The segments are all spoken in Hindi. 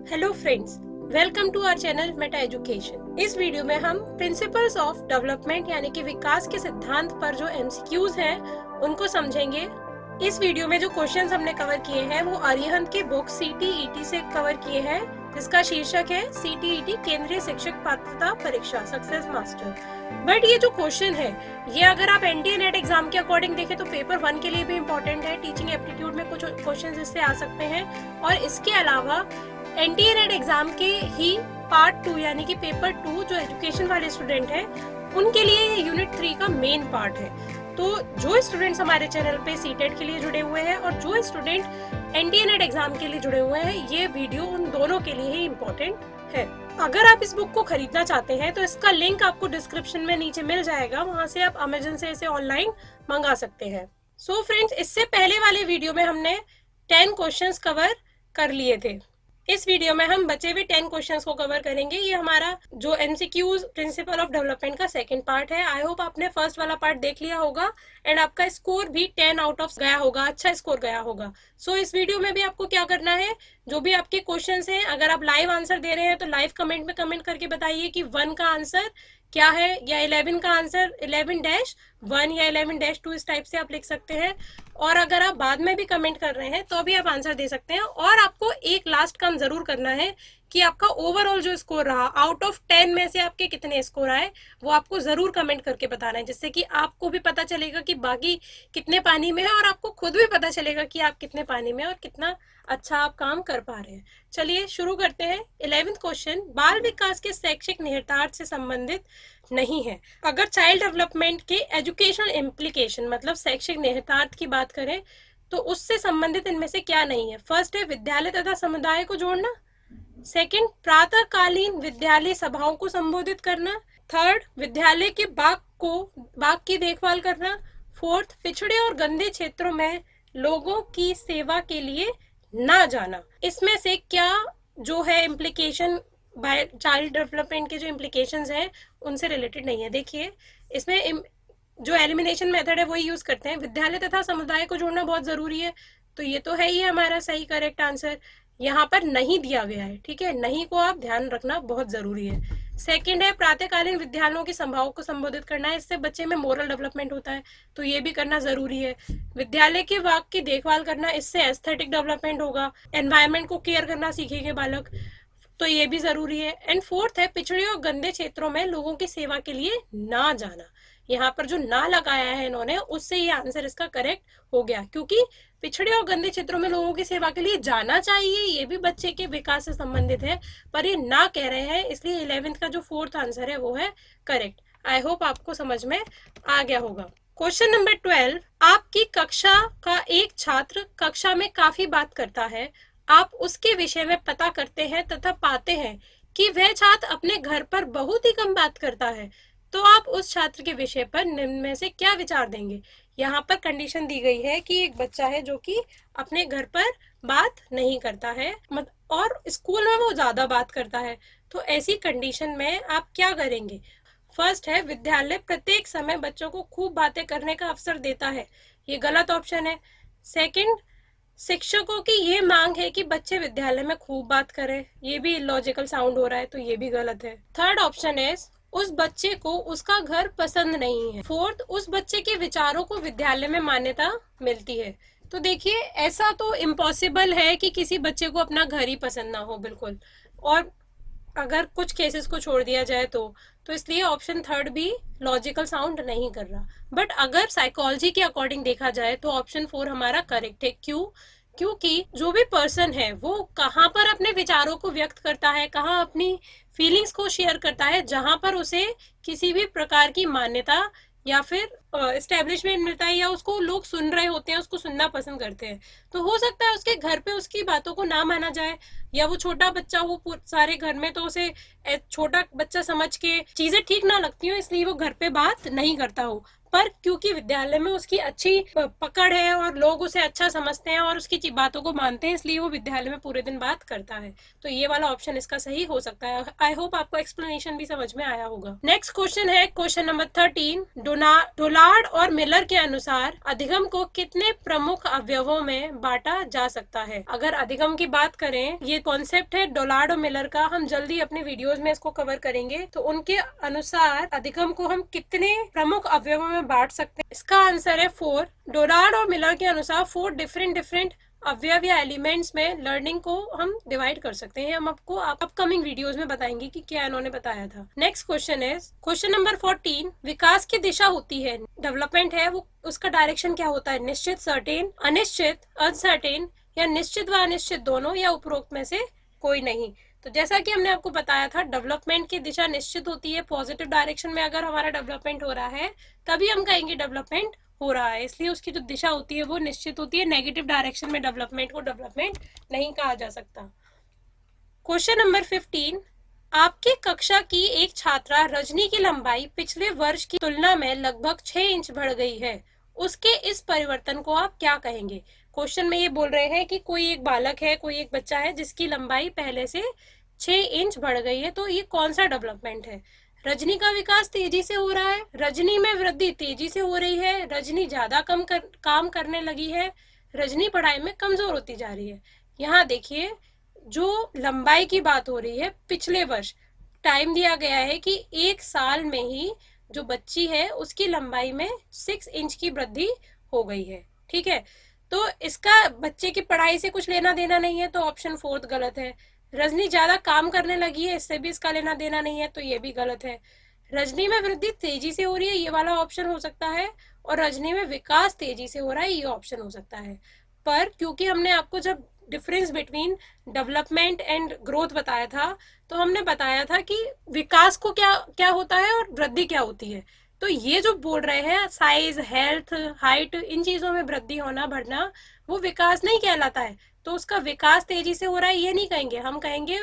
Hello friends, welcome to our channel Meta Education. इस वीडियो में हम प्रिंसिपल्स ऑफ डेवलपमेंट यानी कि विकास के सिद्धांत पर जो एमसीक्यूज हैं उनको समझेंगे। इस वीडियो में जो क्वेश्चंस हमने कवर किए हैं वो अरिहंत के बुक सीटीईटी से कवर किए हैं, जिसका शीर्षक है सीटीईटी केंद्रीय शिक्षक पात्रता परीक्षा सक्सेस मास्टर। बट ये जो क्वेश्चन है ये अगर आप एनडीए नेट एग्जाम के अकॉर्डिंग देखें तो पेपर 1 के लिए भी इम्पोर्टेंट है। टीचिंग एप्टीट्यूड में कुछ क्वेश्चन इससे आ सकते हैं और इसके अलावा एनडीए नेट एग्जाम के ही पार्ट 2 यानी कि पेपर 2 जो एजुकेशन वाले स्टूडेंट हैं उनके लिए ये यूनिट 3 का मेन पार्ट है। तो जो स्टूडेंट्स हमारे चैनल पे सीटेट के लिए जुड़े हुए हैं और जो स्टूडेंट एनडीए नेट एग्जाम के लिए जुड़े हुए हैं, ये वीडियो उन दोनों के लिए ही इम्पोर्टेंट है। अगर आप इस बुक को खरीदना चाहते हैं तो इसका लिंक आपको डिस्क्रिप्शन में नीचे मिल जाएगा, वहां से आप अमेजन से इसे ऑनलाइन मंगा सकते हैं। सो फ्रेंड्स, इससे पहले वाले वीडियो में हमने 10 क्वेश्चंस कवर कर लिए थे। इस वीडियो में हम बचे हुए 10 क्वेश्चंस को कवर करेंगे। ये हमारा जो एमसीक्यूज प्रिंसिपल ऑफ डेवलपमेंट का सेकंड पार्ट है। आई होप आपने फर्स्ट वाला पार्ट देख लिया होगा एंड आपका स्कोर भी 10 आउट ऑफ गया होगा, अच्छा स्कोर गया होगा। सो इस वीडियो में भी आपको क्या करना है, जो भी आपके क्वेश्चंस हैं, अगर आप लाइव आंसर दे रहे हैं तो लाइव कमेंट में कमेंट करके बताइए कि 1 का आंसर क्या है या 11 का आंसर 11-1 या 11-2 इस टाइप से आप लिख सकते हैं। और अगर आप बाद में भी कमेंट कर रहे हैं तो भी आप आंसर दे सकते हैं। और आपको एक लास्ट काम जरूर करना है कि आपका ओवरऑल जो स्कोर रहा, आउट ऑफ 10 में से आपके कितने स्कोर आए, वो आपको जरूर कमेंट करके बताना है, जिससे कि आपको भी पता चलेगा कि बाकी कितने पानी में है और आपको खुद भी पता चलेगा कि आप कितने पानी में और कितना अच्छा आप काम कर पा रहे हैं। चलिए शुरू करते हैं। 11th क्वेश्चन, बाल विकास के शैक्षिक निहितार्थ से संबंधित नहीं है। अगर चाइल्ड डेवलपमेंट के एजुकेशनल इम्प्लीकेशन मतलब शैक्षिक निहितार्थ की बात करें तो उससे संबंधित इनमें से क्या नहीं है। फर्स्ट है विद्यालय तथा समुदाय को जोड़ना। सेकंड, प्रातःकालीन विद्यालय सभाओं को संबोधित करना। थर्ड, विद्यालय के बाग की देखभाल करना। फोर्थ, पिछड़े और गंदे क्षेत्रों में लोगों की सेवा के लिए ना जाना। इसमें से क्या जो है इम्प्लीकेशन बाय चाइल्ड डेवलपमेंट के जो इम्प्लीकेशंस हैं उनसे रिलेटेड नहीं है। देखिए, इसमें जो एलिमिनेशन मेथड है वही यूज करते हैं। विद्यालय तथा समुदाय को जोड़ना बहुत जरूरी है, तो ये तो है ही हमारा सही करेक्ट आंसर। यहाँ पर नहीं दिया गया है, ठीक है, नहीं को आप ध्यान रखना बहुत जरूरी है। सेकंड है प्रातःकालीन विद्यालयों की सभाओं को संबोधित करना है, इससे बच्चे में मोरल डेवलपमेंट होता है, तो ये भी करना जरूरी है। विद्यालय के बाग की देखभाल करना, इससे एस्थेटिक डेवलपमेंट होगा, एनवायरमेंट को केयर करना सीखेंगे बालक, तो ये भी जरूरी है। एंड फोर्थ है पिछड़े और गंदे क्षेत्रों में लोगों की सेवा के लिए ना जाना। यहाँ पर जो ना लगाया है इन्होंने, उससे ये आंसर इसका करेक्ट हो गया, क्योंकि पिछड़े और गंदे क्षेत्रों में लोगों की सेवा के लिए जाना चाहिए, ये भी बच्चे के विकास से संबंधित है, पर ये ना कह रहे हैं, इसलिए 11th का जो फोर्थ आंसर है वो है करेक्ट। आई होप आपको समझ में आ गया होगा। क्वेश्चन नंबर 12, आपकी कक्षा का एक छात्र कक्षा में काफी बात करता है, आप उसके विषय में पता करते हैं तथा पाते हैं कि वह छात्र अपने घर पर बहुत ही कम बात करता है, तो आप उस छात्र के विषय पर निम्न में से क्या विचार देंगे। यहाँ पर कंडीशन दी गई है कि एक बच्चा है जो कि अपने घर पर बात नहीं करता है और स्कूल में वो ज्यादा बात करता है, तो ऐसी कंडीशन में आप क्या करेंगे। फर्स्ट है विद्यालय प्रत्येक समय बच्चों को खूब बातें करने का अवसर देता है, ये गलत ऑप्शन है। सेकंड, शिक्षकों की ये मांग है कि बच्चे विद्यालय में खूब बात करें, ये भी इलॉजिकल साउंड हो रहा है, तो ये भी गलत है। थर्ड ऑप्शन है उस बच्चे को उसका घर पसंद नहीं है। फोर्थ, उस बच्चे के विचारों को विद्यालय में मान्यता मिलती है। तो देखिए, ऐसा तो इम्पॉसिबल है कि किसी बच्चे को अपना घर ही पसंद ना हो, बिल्कुल, और अगर कुछ केसेस को छोड़ दिया जाए तो इसलिए ऑप्शन थर्ड भी लॉजिकल साउंड नहीं कर रहा। बट अगर साइकोलॉजी के अकॉर्डिंग देखा जाए तो ऑप्शन 4 हमारा करेक्ट है। क्यों? क्योंकि जो भी पर्सन है वो कहाँ पर अपने विचारों को व्यक्त करता है, कहाँ अपनी फीलिंग्स को शेयर करता है, जहां पर उसे किसी भी प्रकार की मान्यता या फिर एस्टेब्लिशमेंट मिलता है या उसको लोग सुन रहे होते हैं, उसको सुनना पसंद करते हैं, तो हो सकता है उसके घर पे उसकी बातों को ना माना जाए, या वो छोटा बच्चा हो सारे घर में तो उसे छोटा बच्चा समझ के चीजें ठीक ना लगती हो, इसलिए वो घर पे बात नहीं करता हो। पर क्योंकि विद्यालय में उसकी अच्छी पकड़ है और लोग उसे अच्छा समझते हैं और उसकी बातों को मानते हैं, इसलिए वो विद्यालय में पूरे दिन बात करता है। तो ये वाला ऑप्शन इसका सही हो सकता है। आई होप आपको एक्सप्लेनेशन भी समझ में आया होगा। नेक्स्ट क्वेश्चन है क्वेश्चन नंबर 13। डोनाल्ड और मिलर के अनुसार अधिगम को कितने प्रमुख अवयवों में बांटा जा सकता है? अगर अधिगम की बात करें, ये कॉन्सेप्ट है डोनाल्ड और मिलर का, हम जल्दी अपने वीडियोस में इसको कवर करेंगे। तो उनके अनुसार अधिगम को हम कितने प्रमुख अवयवों में बांट सकते हैं? इसका आंसर है 4। डोनाल्ड और मिलर के अनुसार 4 डिफरेंट अवयव या एलिमेंट्स में लर्निंग को हम डिवाइड कर सकते हैं। हम आपको अपकमिंग वीडियोस में बताएंगे कि क्या इन्होंने बताया था। नेक्स्ट क्वेश्चन है क्वेश्चन नंबर 14। विकास की दिशा होती है, डेवलपमेंट है वो, उसका डायरेक्शन क्या होता है? निश्चित, सर्टेन, अनिश्चित, अनसर्टेन, या निश्चित व अनिश्चित दोनों, या उपरोक्त में से कोई नहीं। तो जैसा कि हमने आपको बताया था, डेवलपमेंट की दिशा निश्चित होती है। पॉजिटिव डायरेक्शन में अगर हमारा डेवलपमेंट हो रहा है तभी हम कहेंगे डेवलपमेंट हो रहा है, इसलिए उसकी जो दिशा होती है वो निश्चित होती है। नेगेटिव डायरेक्शन में डेवलपमेंट को डेवलपमेंट नहीं कहा जा सकता। Question number 15। आपकी कक्षा की एक छात्रा रजनी की लंबाई पिछले वर्ष की तुलना में लगभग 6 इंच बढ़ गई है, उसके इस परिवर्तन को आप क्या कहेंगे? क्वेश्चन में ये बोल रहे हैं कि कोई एक बालक है, कोई एक बच्चा है जिसकी लंबाई पहले से 6 इंच बढ़ गई है, तो ये कौन सा डेवलपमेंट है? रजनी का विकास तेजी से हो रहा है, रजनी में वृद्धि तेजी से हो रही है, रजनी ज्यादा काम करने लगी है, रजनी पढ़ाई में कमजोर होती जा रही है। यहाँ देखिए, जो लंबाई की बात हो रही है, पिछले वर्ष टाइम दिया गया है कि 1 साल में ही जो बच्ची है उसकी लंबाई में 6 इंच की वृद्धि हो गई है। ठीक है, तो इसका बच्चे की पढ़ाई से कुछ लेना देना नहीं है, तो ऑप्शन 4 गलत है। रजनी ज्यादा काम करने लगी है, इससे भी इसका लेना देना नहीं है, तो ये भी गलत है। रजनी में वृद्धि तेजी से हो रही है, ये वाला ऑप्शन हो सकता है, और रजनी में विकास तेजी से हो रहा है, ये ऑप्शन हो सकता है। पर क्योंकि हमने आपको जब difference between development and growth बताया था, तो हमने बताया था कि विकास को क्या क्या होता है और वृद्धि क्या होती है। तो ये जो बोल रहे हैं साइज, हेल्थ, हाइट, इन चीजों में वृद्धि होना, बढ़ना, वो विकास नहीं कहलाता है। तो उसका विकास तेजी से हो रहा है ये नहीं कहेंगे, हम कहेंगे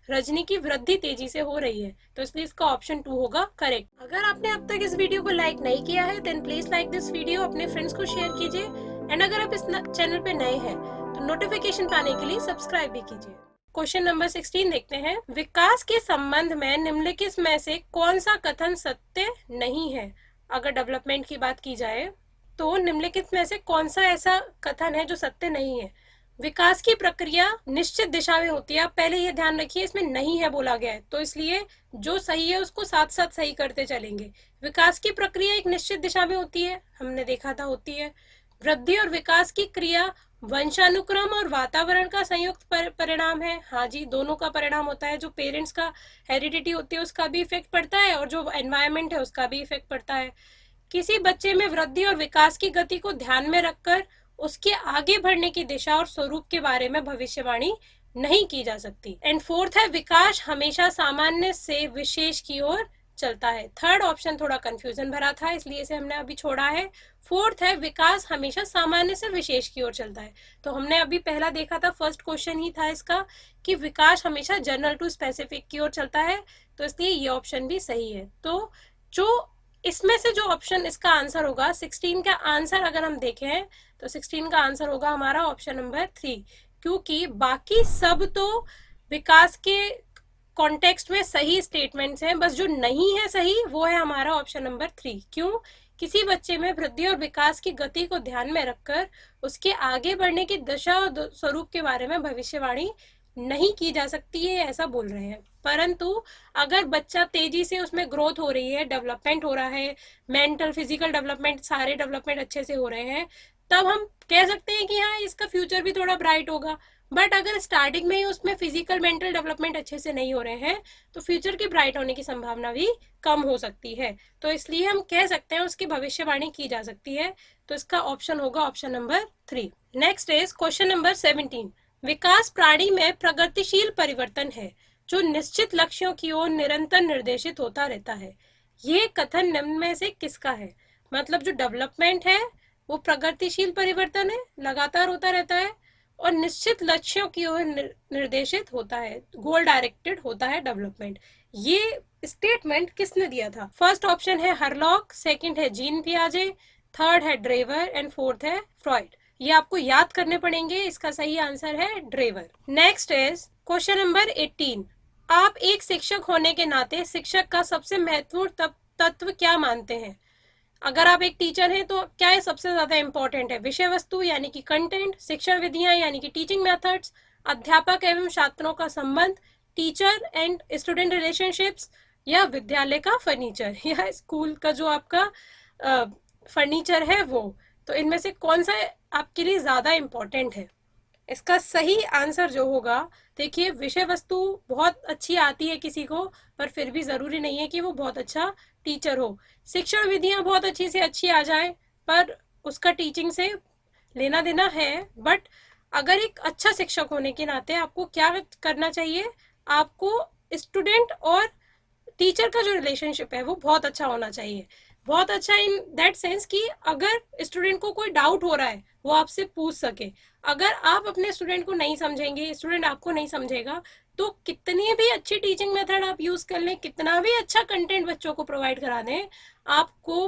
रजनी की वृद्धि तेजी से हो रही है। तो इसलिए इसका ऑप्शन 2 होगा करेक्ट। अगर आपने अब तक इस वीडियो को लाइक नहीं किया है, then please like this video, अपने फ्रेंड्स को शेयर कीजिए, एंड अगर आप इस चैनल पे नए हैं तो नोटिफिकेशन पाने के लिए सब्सक्राइब भी कीजिए। क्वेश्चन नंबर 16 देखते हैं। विकास के संबंध में निम्नलिखित में से कौन सा कथन सत्य नहीं है? अगर डेवलपमेंट की बात की जाए तो निम्नलिखित में से कौन सा ऐसा कथन है जो सत्य नहीं है? विकास की प्रक्रिया निश्चित दिशा में होती है। आप पहले ये ध्यान रखिए, इसमें नहीं है बोला गया है, तो इसलिए जो सही है उसको साथ साथ सही करते चलेंगे। विकास की प्रक्रिया एक निश्चित दिशा में होती है, हमने देखा था होती है। वृद्धि और विकास की क्रिया वंशानुक्रम और वातावरण का संयुक्त परिणाम है। हाँ जी, दोनों का परिणाम होता है। जो पेरेंट्स का हेरिडिटी होती है उसका भी इफेक्ट पड़ता है, और जो एनवायरमेंट है उसका भी इफेक्ट पड़ता है। किसी बच्चे में वृद्धि और विकास की गति को ध्यान में रखकर उसके आगे बढ़ने की दिशा और स्वरूप के बारे में भविष्यवाणी नहीं की जा सकती। एंड 4th है, विकास हमेशा सामान्य से विशेष की ओर चलता है। 3rd ऑप्शन थोड़ा कंफ्यूजन भरा था, इसलिए इसे हमने अभी छोड़ा है। 4th है, विकास हमेशा सामान्य से विशेष की ओर चलता है। तो हमने अभी पहला देखा था, फर्स्ट क्वेश्चन ही था इसका, कि विकास हमेशा जनरल टू स्पेसिफिक की ओर चलता है, तो इसलिए ये ऑप्शन भी सही है। तो जो इसमें से जो ऑप्शन इसका आंसर होगा, 16 का आंसर अगर हम देखें तो 16 का आंसर होगा हमारा ऑप्शन नंबर 3, क्योंकि बाकी सब तो विकास के कॉन्टेक्स्ट में सही स्टेटमेंट्स हैं, बस जो नहीं है सही वो है हमारा ऑप्शन नंबर 3। क्यों? किसी बच्चे में वृद्धि और विकास की गति को ध्यान में रखकर उसके आगे बढ़ने की दिशा और स्वरूप के बारे में भविष्यवाणी नहीं की जा सकती है, ऐसा बोल रहे हैं। परंतु अगर बच्चा तेजी से उसमें ग्रोथ हो रही है, डेवलपमेंट हो रहा है, मेंटल, फिजिकल डेवलपमेंट, सारे डेवलपमेंट अच्छे से हो रहे हैं, तब हम कह सकते हैं कि हाँ इसका फ्यूचर भी थोड़ा ब्राइट होगा। बट अगर स्टार्टिंग में ही उसमें फिजिकल, मेंटल डेवलपमेंट अच्छे से नहीं हो रहे हैं, तो फ्यूचर की ब्राइट होने की संभावना भी कम हो सकती है। तो इसलिए हम कह सकते हैं उसकी भविष्यवाणी की जा सकती है। तो इसका ऑप्शन होगा option number 3। Next is question number 17। विकास प्राणी में प्रगतिशील परिवर्तन है जो निश्चित लक्ष्यों की ओर निरंतर निर्देशित होता रहता है। ये कथन निम्न में से किसका है? मतलब जो डेवलपमेंट है वो प्रगतिशील परिवर्तन है, लगातार होता रहता है, और निश्चित लक्ष्यों की ओर निर्देशित होता है, गोल डायरेक्टेड होता है डेवलपमेंट। ये स्टेटमेंट किसने दिया था? फर्स्ट ऑप्शन है हरलॉक, सेकंड है जीन पियाजे, थर्ड है ड्रेवर एंड फोर्थ है फ्रॉइड। ये आपको याद करने पड़ेंगे। इसका सही आंसर है Drever. Next is question number 18। आप एक शिक्षक होने के नाते शिक्षक का सबसे महत्वपूर्ण तत्व क्या मानते हैं? अगर आप एक टीचर हैं तो क्या है सबसे ज्यादा इंपॉर्टेंट है? विषय वस्तु यानी कि कंटेंट, शिक्षण विधियां यानी कि टीचिंग मेथड्स, अध्यापक एवं छात्रों का संबंध, टीचर एंड स्टूडेंट रिलेशनशिप्स, या विद्यालय का फर्नीचर या स्कूल का जो आपका फर्नीचर है वो। तो इनमें से कौन सा आपके लिए ज्यादा इंपॉर्टेंट है? इसका सही आंसर जो होगा, देखिए विषय वस्तु बहुत अच्छी आती है किसी को, पर फिर भी जरूरी नहीं है कि वो बहुत अच्छा टीचर हो। शिक्षण विधियां बहुत अच्छी से अच्छी आ जाए, पर उसका टीचिंग से लेना देना है। बट अगर एक अच्छा शिक्षक होने के नाते आपको क्या करना चाहिए? आपको स्टूडेंट और टीचर का जो रिलेशनशिप है वो बहुत अच्छा होना चाहिए। बहुत अच्छा इन दैट सेंस कि अगर स्टूडेंट को कोई डाउट हो रहा है वो आपसे पूछ सके। अगर आप अपने स्टूडेंट को नहीं समझेंगे, स्टूडेंट आपको नहीं समझेगा, तो कितनी भी अच्छी टीचिंग मेथड आप यूज कर लें, कितना भी अच्छा कंटेंट बच्चों को प्रोवाइड करा दें, आपको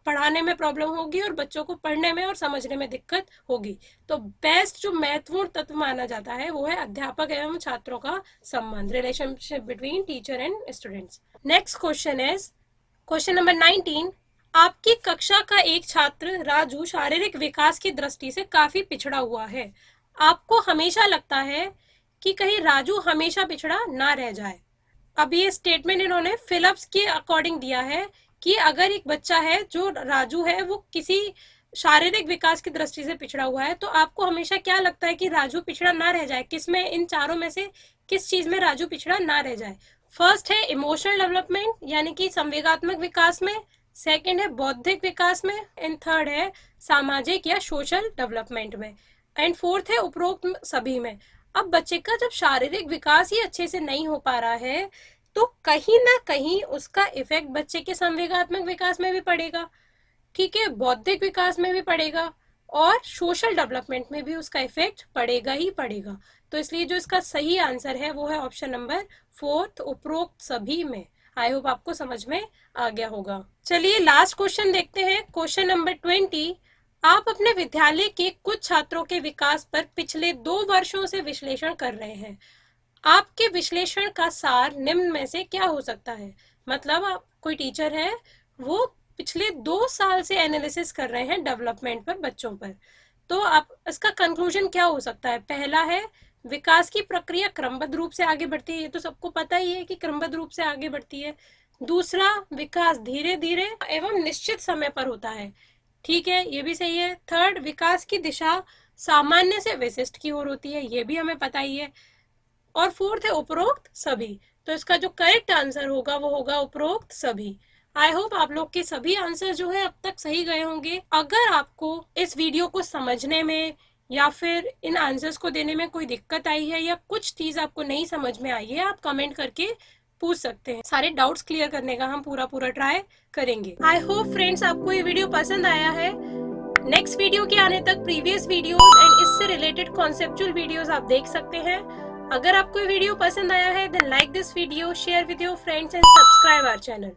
पढ़ाने में प्रॉब्लम होगी और बच्चों को पढ़ने में और समझने में दिक्कत होगी। तो बेस्ट जो महत्वपूर्ण तत्व माना जाता है वो है अध्यापक एवं छात्रों का संबंध, relationship between teacher and students. Next question is question number 19। आपकी कक्षा का एक छात्र राजू शारीरिक विकास की दृष्टि से काफी पिछड़ा हुआ है। आपको हमेशा लगता है कि कहीं राजू हमेशा पिछड़ा ना रह जाए। अब ये स्टेटमेंट इन्होंने फिलिप्स के अकॉर्डिंग दिया है कि अगर एक बच्चा है जो राजू है वो किसी शारीरिक विकास की दृष्टि से पिछड़ा हुआ है, तो आपको हमेशा क्या लगता है कि राजू पिछड़ा ना रह जाए? किसमें, इन चारों में से किस चीज में राजू पिछड़ा ना रह जाए? फर्स्ट है इमोशनल डेवलपमेंट यानी कि संवेगात्मक विकास में, सेकंड है बौद्धिक विकास में, एंड थर्ड है सामाजिक या सोशल डेवलपमेंट में, एंड फोर्थ है उपरोक्त सभी में। अब बच्चे का जब शारीरिक विकास ही अच्छे से नहीं हो पा रहा है तो कहीं ना कहीं उसका इफेक्ट बच्चे के संवेगात्मक विकास में भी पड़ेगा, ठीक है, बौद्धिक विकास में भी पड़ेगा और सोशल डेवलपमेंट में भी उसका इफेक्ट पड़ेगा ही पड़ेगा। तो इसलिए जो इसका सही आंसर है वो है ऑप्शन नंबर फोर्थ, उपरोक्त सभी में। आई होप आपको समझ में आ गया होगा। चलिए लास्ट क्वेश्चन देखते हैं, क्वेश्चन नंबर 20। आप अपने विद्यालय के कुछ छात्रों के विकास पर पिछले 2 वर्षों से विश्लेषण कर रहे हैं। आपके विश्लेषण का सार निम्न में से क्या हो सकता है? मतलब आप कोई टीचर है, वो पिछले 2 साल से एनालिसिस कर रहे हैं डेवलपमेंट पर, बच्चों पर। तो आप इसका कंक्लूजन क्या हो सकता है? पहला है विकास की प्रक्रिया क्रमबद्ध रूप से आगे बढ़ती है, ये तो सबको पता ही है कि क्रमबद्ध रूप से आगे बढ़ती है। दूसरा, विकास धीरे धीरे एवं निश्चित समय पर होता है, ठीक है, ये भी सही है। थर्ड, विकास की दिशा सामान्य से विशिष्ट की ओर होती है, ये भी हमें पता ही है। और फोर्थ है उपरोक्त सभी। तो इसका जो करेक्ट आंसर होगा वो होगा उपरोक्त सभी। आई होप आप लोग के सभी आंसर जो है अब तक सही गए होंगे। अगर आपको इस वीडियो को समझने में या फिर इन आंसर्स को देने में कोई दिक्कत आई है या कुछ चीज आपको नहीं समझ में आई है, आप कमेंट करके पूछ सकते हैं। सारे डाउट्स क्लियर करने का हम पूरा ट्राई करेंगे। आई होप फ्रेंड्स आपको ये वीडियो पसंद आया है। नेक्स्ट वीडियो के आने तक प्रीवियस वीडियोस एंड इससे रिलेटेड कॉन्सेप्चुअल वीडियोस आप देख सकते हैं। अगर आपको वीडियो पसंद आया है then like this video, share with your friends and subscribe our channel.